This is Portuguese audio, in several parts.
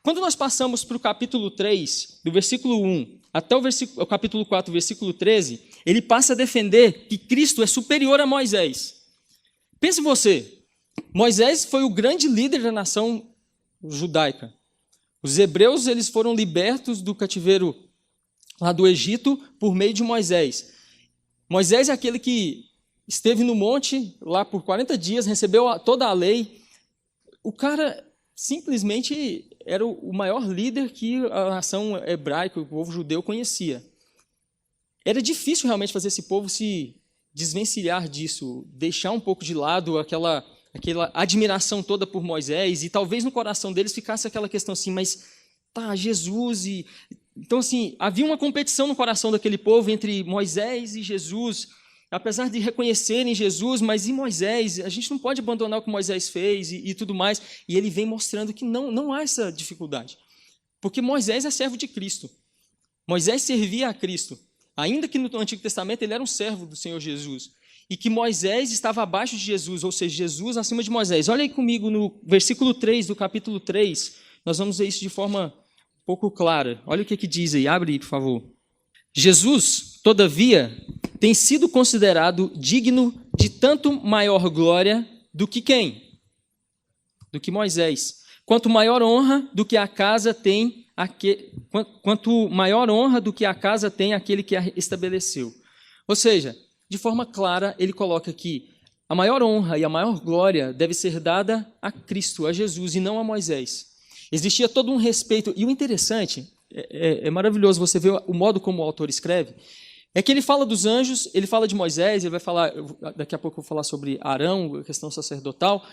Quando nós passamos para o capítulo 3, do versículo 1 até o capítulo 4, versículo 13, ele passa a defender que Cristo é superior a Moisés. Pense você, Moisés foi o grande líder da nação judaica. Os hebreus eles foram libertos do cativeiro lá do Egito por meio de Moisés. Moisés é aquele que esteve no monte lá por 40 dias, recebeu toda a lei. O cara simplesmente era o maior líder que a nação hebraica, o povo judeu, conhecia. Era difícil realmente fazer esse povo se desvencilhar disso, deixar um pouco de lado aquela admiração toda por Moisés, e talvez no coração deles ficasse aquela questão assim, mas tá, Jesus e... Então, assim, havia uma competição no coração daquele povo entre Moisés e Jesus, apesar de reconhecerem Jesus, mas e Moisés? A gente não pode abandonar o que Moisés fez e tudo mais. E ele vem mostrando que não há essa dificuldade. Porque Moisés é servo de Cristo. Moisés servia a Cristo. Ainda que no Antigo Testamento ele era um servo do Senhor Jesus. E que Moisés estava abaixo de Jesus, ou seja, Jesus acima de Moisés. Olha aí comigo no versículo 3 do capítulo 3. Nós vamos ver isso de forma um pouco clara. Olha o que diz aí. Abre aí, por favor. Jesus, todavia, tem sido considerado digno de tanto maior glória do que quem? Do que Moisés. Quanto maior honra do que a casa tem quanto maior honra do que a casa tem aquele que a estabeleceu. Ou seja, de forma clara, ele coloca que a maior honra e a maior glória deve ser dada a Cristo, a Jesus, e não a Moisés. Existia todo um respeito, e o interessante, é maravilhoso você ver o modo como o autor escreve, é que ele fala dos anjos, ele fala de Moisés, ele vai falar, daqui a pouco eu vou falar sobre Arão, a questão sacerdotal,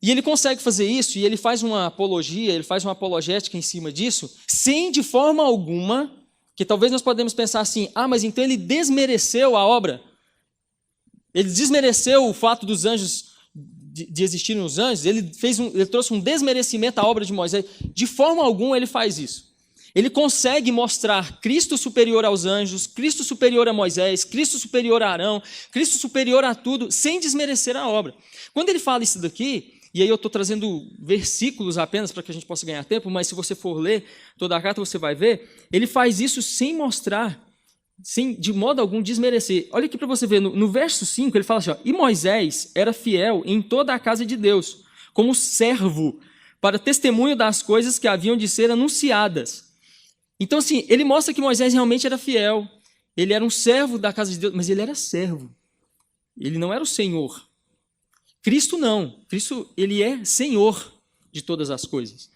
e ele consegue fazer isso, e ele faz uma apologia, ele faz uma apologética em cima disso, sem de forma alguma, que talvez nós podemos pensar assim, mas então ele desmereceu a obra, ele desmereceu o fato dos anjos, de existirem os anjos, ele trouxe um desmerecimento à obra de Moisés. De forma alguma ele faz isso. Ele consegue mostrar Cristo superior aos anjos, Cristo superior a Moisés, Cristo superior a Arão, Cristo superior a tudo, sem desmerecer a obra. Quando ele fala isso daqui, e aí eu estou trazendo versículos apenas para que a gente possa ganhar tempo, mas se você for ler toda a carta você vai ver, ele faz isso sem mostrar, sem de modo algum desmerecer. Olha aqui para você ver, no verso 5 ele fala assim, e Moisés era fiel em toda a casa de Deus, como servo, para testemunho das coisas que haviam de ser anunciadas. Então, assim, ele mostra que Moisés realmente era fiel, ele era um servo da casa de Deus, mas ele era servo, ele não era o Senhor. Cristo não, Cristo ele é Senhor de todas as coisas,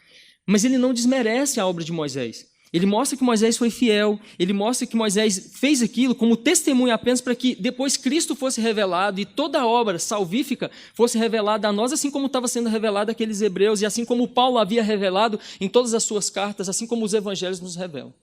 mas ele não desmerece a obra de Moisés. Ele mostra que Moisés foi fiel, ele mostra que Moisés fez aquilo como testemunho apenas para que depois Cristo fosse revelado e toda a obra salvífica fosse revelada a nós, assim como estava sendo revelada àqueles hebreus e assim como Paulo havia revelado em todas as suas cartas, assim como os evangelhos nos revelam.